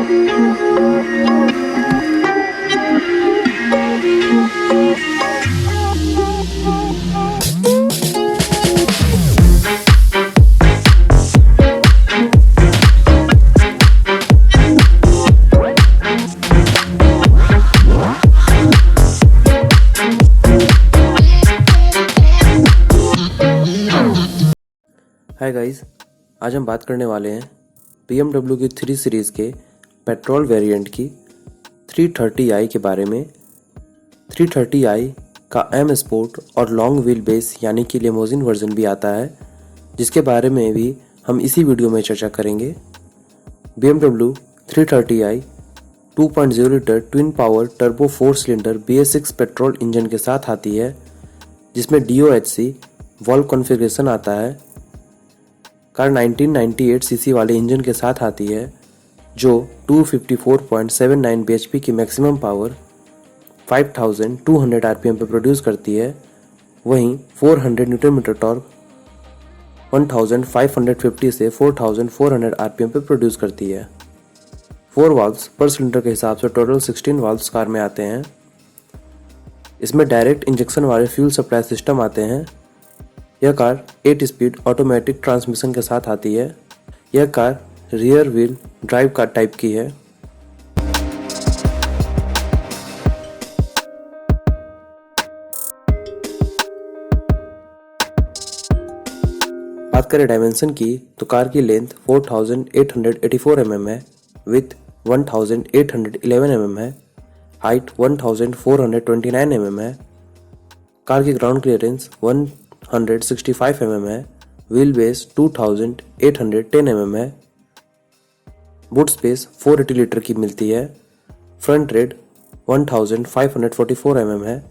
Hi guys, आज हम बात करने वाले हैं BMW की 3 सीरीज़ के पेट्रोल वेरिएंट की 330i के बारे में। 330i का M स्पोर्ट और लॉन्ग व्हील बेस यानी कि लिमोजिन वर्जन भी आता है, जिसके बारे में भी हम इसी वीडियो में चर्चा करेंगे। BMW 330i 2.0 litre twin power turbo 4 cylinder BS6 petrol engine के साथ आती है, जिसमें DOHC वॉल्व कॉन्फ़िगरेशन आता है। कार 1998 सीसी वाले इंजन के साथ आती है, जो 254.79 bhp की मैक्सिमम पावर 5200 rpm पर प्रोड्यूस करती है। वहीं 400 न्यूटन मीटर टॉर्क 1550 से 4400 rpm पर प्रोड्यूस करती है। 4 वाल्व्स पर सिलेंडर के हिसाब से टोटल 16 वाल्व्स कार में आते हैं। इसमें डायरेक्ट इंजेक्शन वाले फ्यूल सप्लाई सिस्टम आते हैं। यह कार 8 स्पीड ऑटोमेटिक ट्रांसमिशन के साथ आती है। यह car rear wheel drive car type की है। बात करें डायमेंशन की तो कार की लेंथ 4884 mm है, विथ 1811 mm है, हाइट 1429 mm है। कार की ग्राउंड क्लियरेंस 165 mm है, व्हील बेस 2810 mm है। बूट स्पेस 480 लीटर की मिलती है। फ्रंट ट्रेड 1544 mm है,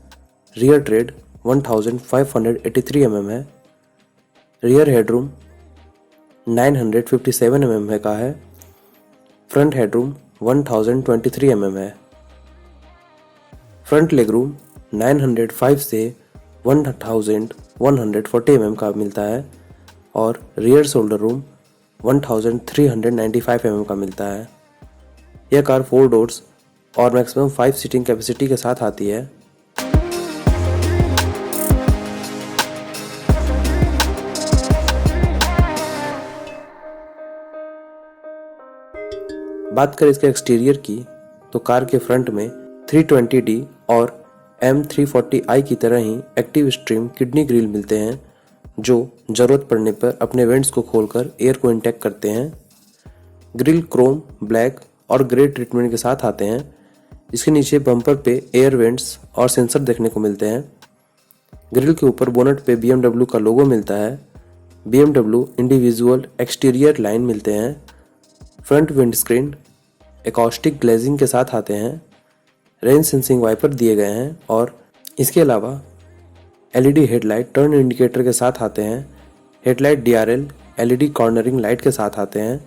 रियर ट्रेड 1583 mm है। रियर हेडरूम 957 mm का है। फ्रंट हेडरूम 1023 mm है। फ्रंट लेगरूम 905 से 1140 mm का मिलता है और रियर शोल्डर रूम 1395 mm का मिलता है। यह कार 4 डोर्स और मैक्सिमम 5 सीटिंग कैपेसिटी के साथ आती है। बात करें इसके एक्सटीरियर की तो कार के फ्रंट में 320D और M340i की तरह ही एक्टिव स्ट्रीम किडनी ग्रिल मिलते हैं, जो ज़रूरत पड़ने पर अपने वेंट्स को खोलकर एयर को इंटेक करते हैं। ग्रिल क्रोम, ब्लैक और ग्रे ट्रीटमेंट के साथ आते हैं। इसके नीचे बम्पर पे एयर वेंट्स और सेंसर देखने को मिलते हैं। ग्रिल के ऊपर बोनट पे BMW का लोगो मिलता है। BMW इंडिविजुअल एक्सटीरियर लाइन मिलते हैं। फ्रंट विंडस्क्रीन एकॉस्टिक ग्लेजिंग के साथ आते हैं। रेन सेंसिंग वाइपर दिए गए हैं और इसके अलावा LED हेडलाइट टर्न इंडिकेटर के साथ आते हैं। Headlight DRL LED cornering light के साथ आते हैं।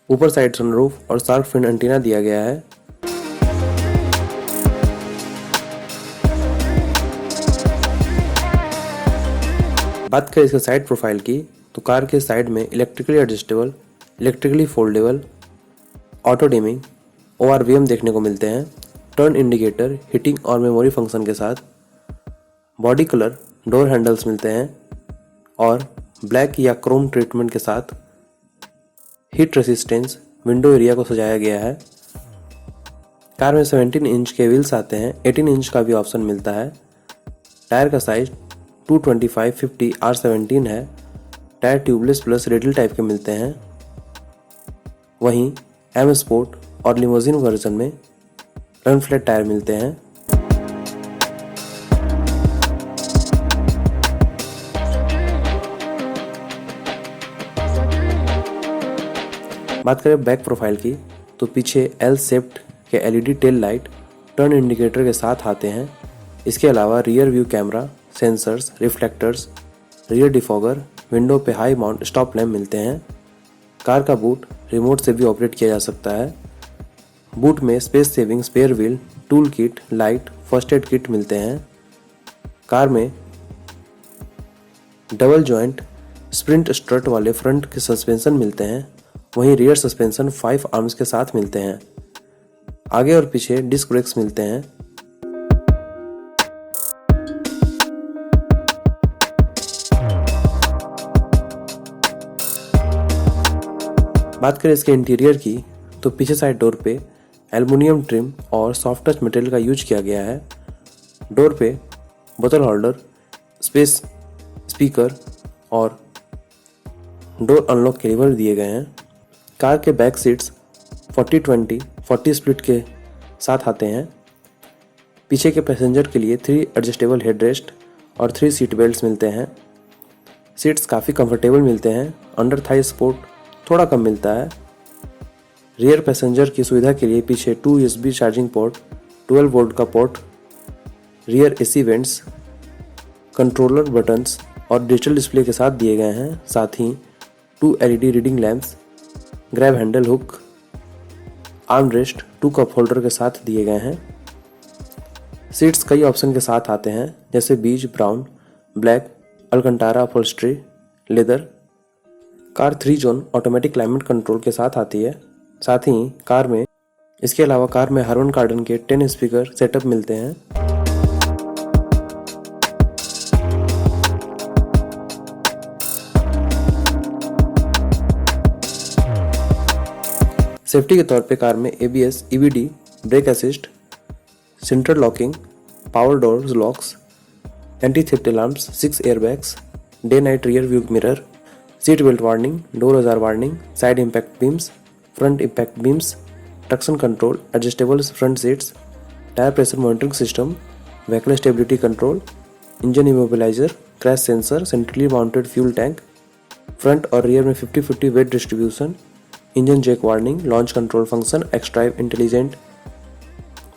ऊपर साइड सनरूफ और शार्क फिन एंटीना दिया गया है। बात करें इसके साइड प्रोफाइल की तो कार के साइड में electrically adjustable, electrically foldable, auto dimming, ORVM देखने को मिलते हैं। टर्न इंडिकेटर, हीटिंग और मेमोरी फंक्शन के साथ। बॉडी कलर डोर हैंडल्स मिलते हैं और ब्लैक या क्रोम ट्रीटमेंट के साथ। हीट रेसिस्टेंस विंडो एरिया को सजाया गया है। कार में 17 इंच के व्हील्स आते हैं। 18 इंच का भी ऑप्शन मिलता है। टायर का साइज 225/50 R17 है। Tyre tubeless plus radial type के मिलते हैं। वहीं M स्पोर्ट और लिमोजिन वर्जन में रन फ्लैट टायर मिलते हैं। बात करें बैक प्रोफाइल की तो पीछे L शेप्ड के LED tail light turn indicator के साथ आते हैं। इसके अलावा rear view camera, sensors, reflectors, rear defogger, window पे हाई माउंट स्टॉप लैम्प मिलते हैं। कार का बूट रिमोट से भी ऑपरेट किया जा सकता है। बूट में space saving spare wheel, tool kit, light, first aid kit मिलते हैं। कार में डबल जॉइंट स्प्रिंट स्ट्रट वाले फ्रंट के सस्पेंशन मिलते हैं वहीं रियर सस्पेंशन 5 आर्म्स के साथ मिलते हैं। आगे और पीछे डिस्क ब्रेक्स मिलते हैं। बात करें इसके इंटीरियर की तो पीछे साइड डोर पे एल्युमिनियम ट्रिम और सॉफ्ट टच मटेरियल का यूज किया गया है। डोर पे बोतल होल्डर, स्पेस, स्पीकर और डोर अनलॉक के लीवर दिए गए हैं। कार के बैक सीट्स 40-20-40 स्प्लिट के साथ आते हैं। पीछे के पैसेंजर के लिए 3 एडजस्टेबल हेडरेस्ट और 3 सीट बेल्ट्स मिलते हैं। सीट्स काफ़ी कंफर्टेबल मिलते हैं। अंडर थाई सपोर्ट थोड़ा कम मिलता है। रियर पैसेंजर की सुविधा के लिए पीछे 2 USB चार्जिंग पोर्ट, 12 वोल्ट का port, rear AC vents, controller buttons और डिजिटल डिस्प्ले के साथ दिए गए हैं। साथ ही 2 LED reading lamps, grab handle hook, arm rest, 2 cup holder के साथ दिए गए हैं। सीट्स कई ऑप्शन के साथ आते हैं जैसे beige, brown, black, Alcantara upholstery, leather. Car 3 zone automatic climate control के साथ आती है। साथ ही इसके अलावा कार में हार्मन कार्डन के 10 स्पीकर सेटअप मिलते हैं। सेफ्टी के तौर पे कार में ABS, EBD, brake assist, central locking, power doors locks, anti theft alarms, 6 airbags, day night rear view mirror, seat belt warning, door ajar warning, side impact beams, front impact beams, traction control, adjustable front seats, tyre pressure monitoring system, vehicle stability control, engine immobiliser, crash sensor, centrally mounted fuel tank, front और rear में 50-50 weight distribution, engine check warning, launch control function, x drive intelligent,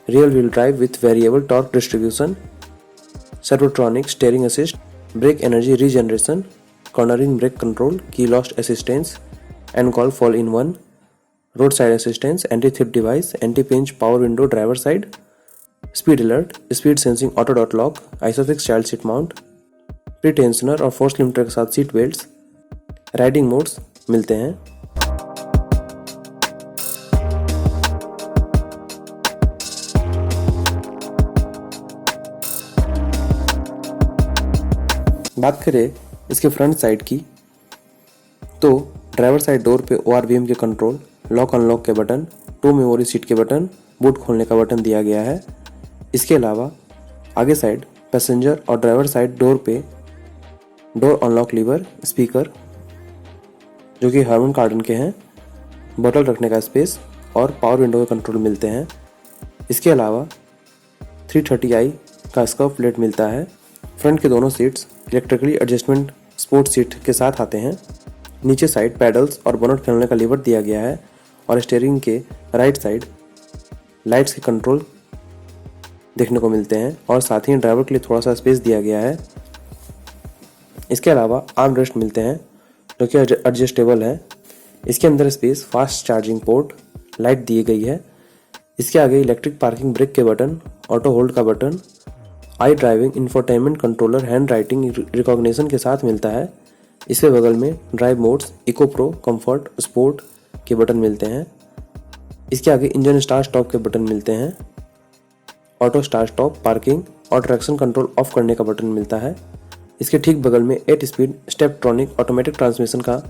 rear wheel drive with variable torque distribution, Servotronic steering assist, brake energy regeneration, cornering brake control, key lost assistance, and call fall in one, road side assistance, anti theft device, anti pinch power window driver side, speed alert, speed sensing auto door lock, ISOFIX child seat mount, pre tensioner और force limiter के साथ seat belts, riding modes मिलते हैं। बात करें इसके front side की तो ड्राइवर साइड डोर पे ORVM के कंट्रोल, लॉक अनलॉक के बटन, 2 मेमोरी सीट के बटन, बूट खोलने का बटन दिया गया है। इसके अलावा आगे साइड पैसेंजर और ड्राइवर साइड डोर पे डोर अनलॉक लीवर, स्पीकर जो कि हार्मन कार्डन के हैं, बोतल रखने का स्पेस और पावर विंडो के कंट्रोल मिलते हैं। इसके अलावा 330i का स्कर्व प्लेट मिलता है। फ्रंट के दोनों seats electrically adjustment sport seat के साथ आते हैं। नीचे साइड पैडल्स और बोनट खोलने का लीवर दिया गया है और स्टीयरिंग के राइट साइड लाइट्स के कंट्रोल देखने को मिलते हैं और साथ ही ड्राइवर के लिए थोड़ा सा स्पेस दिया गया है। इसके अलावा आर्म रेस्ट मिलते हैं जो कि एडजस्टेबल है। इसके अंदर space, fast charging port, light दी गई है। इसके आगे इलेक्ट्रिक पार्किंग ब्रेक के बटन, ऑटो होल्ड का button, i driving infotainment controller hand writing recognition के साथ मिलता है। इसके बगल में drive modes, eco pro, comfort, sport के बटन मिलते हैं। इसके आगे इंजन स्टार्ट स्टॉप के बटन मिलते हैं। ऑटो स्टार्ट स्टॉप, पार्किंग और ट्रैक्शन कंट्रोल ऑफ करने का बटन मिलता है। इसके ठीक बगल में 8 स्पीड स्टेपट्रॉनिक ऑटोमेटिक ट्रांसमिशन का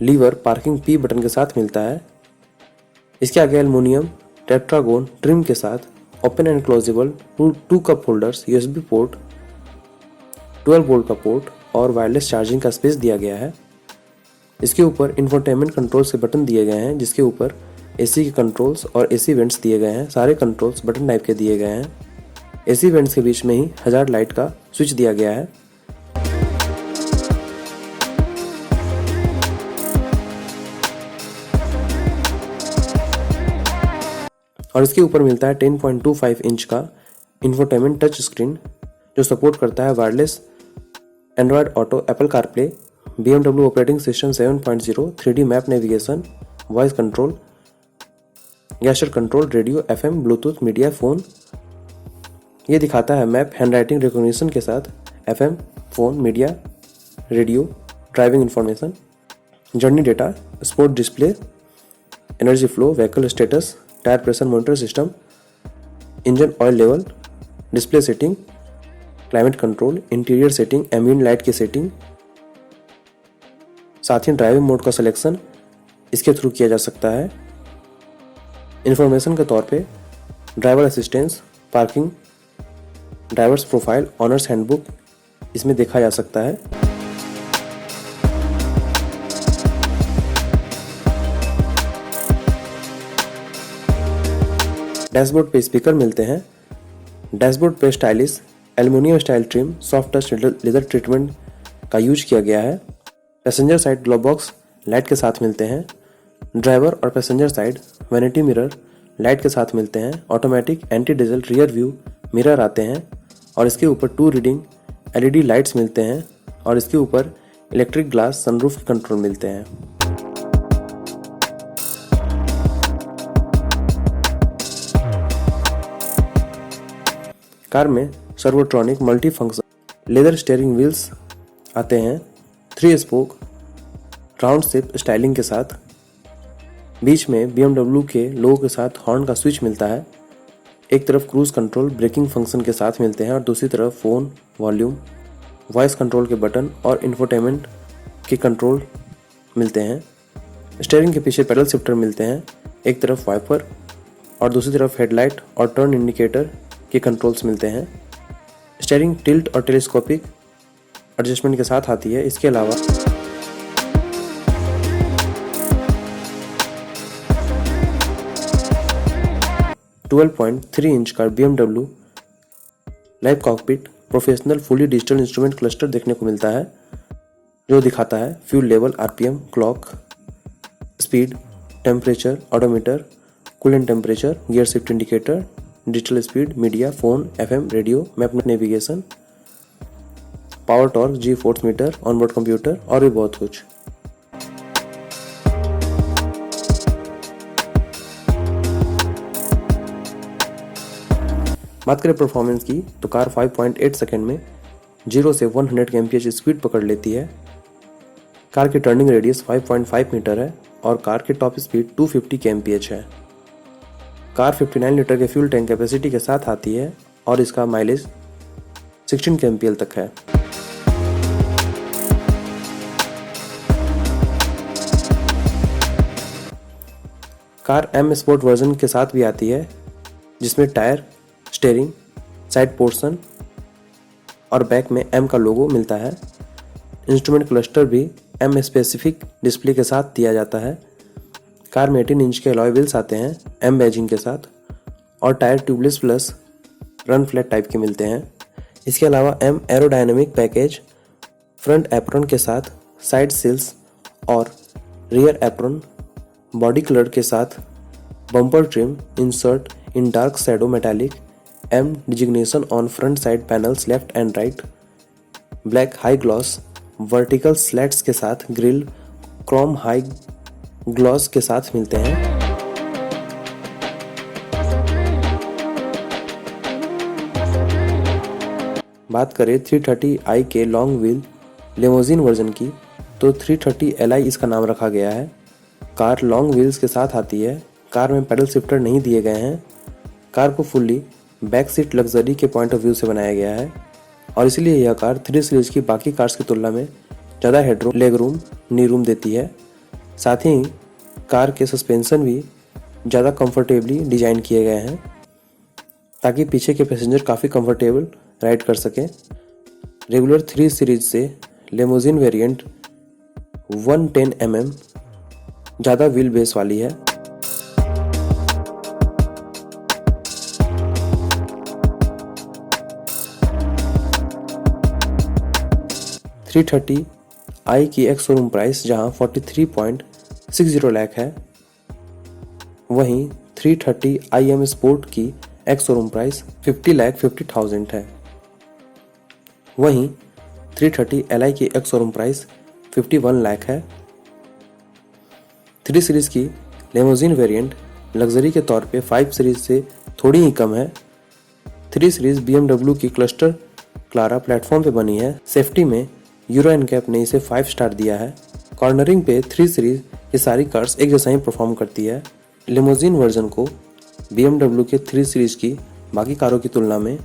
लीवर पार्किंग P बटन के साथ मिलता है। इसके आगे एल्युमिनियम टेट्रागोन ट्रिम के साथ open and closable 2 cup holders, USB port, 12 volt का पोर्ट और वायरलेस चार्जिंग का स्पेस दिया गया है। इसके ऊपर इंफोटेनमेंट कंट्रोल्स के बटन दिए गए हैं जिसके ऊपर AC के कंट्रोल्स और AC वेंट्स दिए गए हैं। सारे कंट्रोल्स बटन टाइप के दिए गए हैं। AC वेंट्स के बीच में ही हजार्ड लाइट का स्विच दिया गया है। और इसके ऊपर मिलता है 10.25 इंच का इंफोटेनमेंट टच स्क्रीन जो सपोर्ट करता है wireless Android auto, Apple CarPlay, BMW operating system 7.0, 3D map navigation, voice control, gesture control, radio, FM, Bluetooth, media, phone. ये दिखाता है मैप हैंड राइटिंग रिकॉग्निशन के साथ FM, phone, media, radio, driving information. Journey data, sport display, energy flow, vehicle status, tyre pressure monitor system, engine oil level, display setting, climate control, interior setting, ambient light की setting, साथ ही driving mode का selection इसके through किया जा सकता है। Information के तौर पे driver assistance, parking, drivers profile, honours handbook इसमें देखा जा सकता है। डैशबोर्ड पे स्पीकर मिलते हैं। डैशबोर्ड पे stylish aluminium style trim, soft touch leather treatment का यूज किया गया है। Passenger side glove box light के साथ मिलते हैं। ड्राइवर और passenger side vanity mirror light के साथ मिलते हैं। Automatic anti diesel rear view mirror आते हैं और इसके ऊपर 2 रीडिंग LED लाइट्स मिलते हैं और इसके ऊपर इलेक्ट्रिक ग्लास सनरूफ के कंट्रोल मिलते हैं। कार में Servotronic multi function leather steering wheels आते हैं। 3 स्पोक राउंड शेप स्टाइलिंग के साथ। बीच में BMW के लोगो के साथ हॉर्न का स्विच मिलता है। एक तरफ क्रूज कंट्रोल ब्रेकिंग फंक्शन के साथ मिलते हैं और दूसरी तरफ फ़ोन, वॉल्यूम, वॉइस कंट्रोल के बटन और इंफोटेनमेंट के कंट्रोल मिलते हैं। स्टीयरिंग के पीछे पैडल शिफ्टर मिलते हैं। एक तरफ वाइपर और दूसरी तरफ हेडलाइट और टर्न इंडिकेटर के कंट्रोल्स मिलते हैं। स्टीयरिंग टिल्ट और टेलीस्कोपिक एडजस्टमेंट के साथ आती है। इसके अलावा 12.3 इंच का BMW live cockpit professional fully digital instrument cluster देखने को मिलता है, जो दिखाता है fuel level, RPM, clock speed, temperature, odometer, coolant temperature, gear shift indicator, digital speed, media, phone, FM, radio, map navigation, power torque, G force metre, onboard computer और भी बहुत कुछ। बात करें परफॉर्मेंस की तो कार 5.8 सेकंड में 0 से 100 kmph स्पीड पकड़ लेती है। कार की टर्निंग रेडियस 5.5 मीटर है और कार की टॉप स्पीड 250 kmph है। कार 59 लीटर के फ्यूल टैंक कैपेसिटी के साथ आती है और इसका माइलेज 16 kmpl तक है। कार M स्पोर्ट वर्जन के साथ भी आती है, जिसमें टायर, स्टीयरिंग, साइड पोर्शन और बैक में M का लोगो मिलता है। इंस्ट्रूमेंट क्लस्टर भी M स्पेसिफिक डिस्प्ले के साथ दिया जाता है। कार में 18 इंच के अलॉय व्हील्स आते हैं M बैजिंग के साथ और tyre tubeless plus run flat type के मिलते हैं। इसके अलावा M aerodynamic package front apron के साथ साइड सिल्स और रियर एप्रॉन बॉडी कलर के साथ bumper trim insert in dark shadow metallic M designation on front side panels left and right, black high gloss vertical slats के साथ grill Chrome high gloss के साथ मिलते हैं। बात करें 330i के लॉन्ग व्हील लिमोजिन वर्जन की तो 330 Li इसका नाम रखा गया है। कार लॉन्ग व्हील्स के साथ आती है। कार में पैडल शिफ्टर नहीं दिए गए हैं। कार को फुल्ली बैक सीट लग्जरी के पॉइंट ऑफ व्यू से बनाया गया है और इसलिए यह कार 3 सीरीज की बाकी कार्स की तुलना में ज़्यादा हेडरूम, लेग रूम, नी रूम देती है। साथ ही कार के सस्पेंशन भी ज़्यादा कंफर्टेबली डिजाइन किए गए हैं ताकि पीछे के पैसेंजर काफ़ी कंफर्टेबल राइड कर सकें। रेगुलर 3 सीरीज से लिमोजिन वेरिएंट 110 mm ज़्यादा व्हील बेस वाली है। i की एक्स शोरूम प्राइस जहां 43.60 लाख है, वहीं 330im स्पोर्ट की एक्स शोरूम प्राइस 50,50,000 है। वहीं 330 Li की एक्स शोरूम प्राइस 51 लाख है। 3 सीरीज की लिमोजिन वेरिएंट लग्जरी के तौर पे 5 सीरीज से थोड़ी ही कम है। 3 सीरीज BMW की क्लस्टर क्लारा प्लेटफॉर्म पे बनी है। सेफ्टी में यूरो एनकैप ने इसे 5 स्टार दिया है। कॉर्नरिंग पे 3 सीरीज ये सारी कार्स एक जैसा ही परफॉर्म करती है। लिमोजिन वर्जन को BMW के 3 सीरीज की बाकी कारों की तुलना में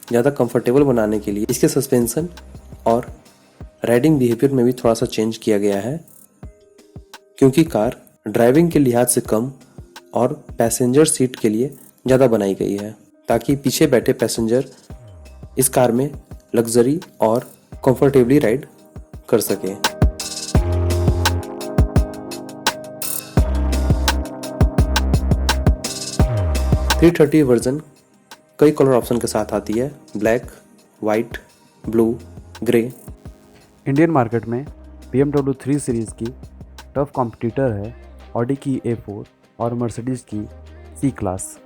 ज़्यादा कंफर्टेबल बनाने के लिए इसके सस्पेंशन और राइडिंग बिहेवियर में भी थोड़ा सा चेंज किया गया है, क्योंकि कार ड्राइविंग के लिहाज से कम और पैसेंजर सीट के लिए ज़्यादा बनाई गई है, ताकि पीछे बैठे पैसेंजर इस कार में लग्जरी और कंफर्टेबली राइड कर सके। थ्री 330 वर्जन कई कलर ऑप्शन के साथ आती है, black, white, blue, grey. Indian market में BMW 3 सीरीज़ की टफ कॉम्पिटिटर है ऑडी की A4 और मर्सिडीज़ की C क्लास।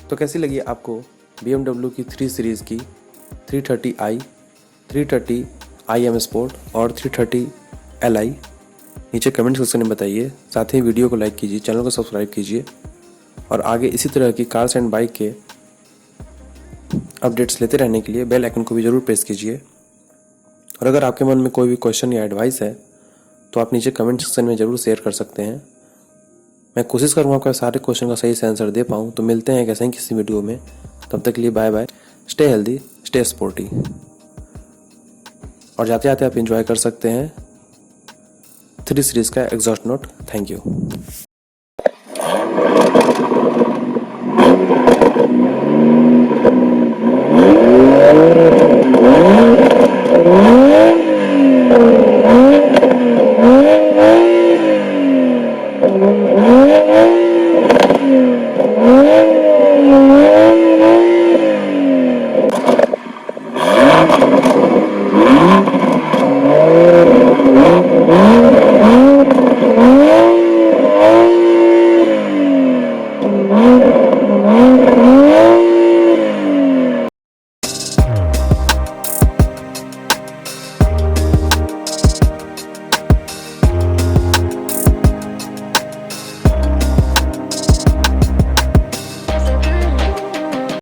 तो कैसी लगी आपको BMW की 3 सीरीज़ की 330i, 330i M स्पोर्ट और 330 Li? नीचे कमेंट सेक्शन में बताइए। साथ ही वीडियो को लाइक कीजिए, चैनल को सब्सक्राइब कीजिए और आगे इसी तरह की कार्स एंड बाइक के अपडेट्स लेते रहने के लिए बेल आइकन को भी ज़रूर प्रेस कीजिए। और अगर आपके मन में कोई भी क्वेश्चन या एडवाइस है तो आप नीचे कमेंट सेक्शन में ज़रूर शेयर कर सकते हैं। मैं कोशिश करूँगा आपका सारे क्वेश्चन का सही से आंसर दे पाऊँ। तो मिलते हैं ऐसे ही किसी वीडियो में, तब तक के लिए bye bye. Stay healthy, stay sporty. और जाते जाते आप एंजॉय कर सकते हैं 3 सीरीज़ का एग्जॉस्ट नोट। Thank you.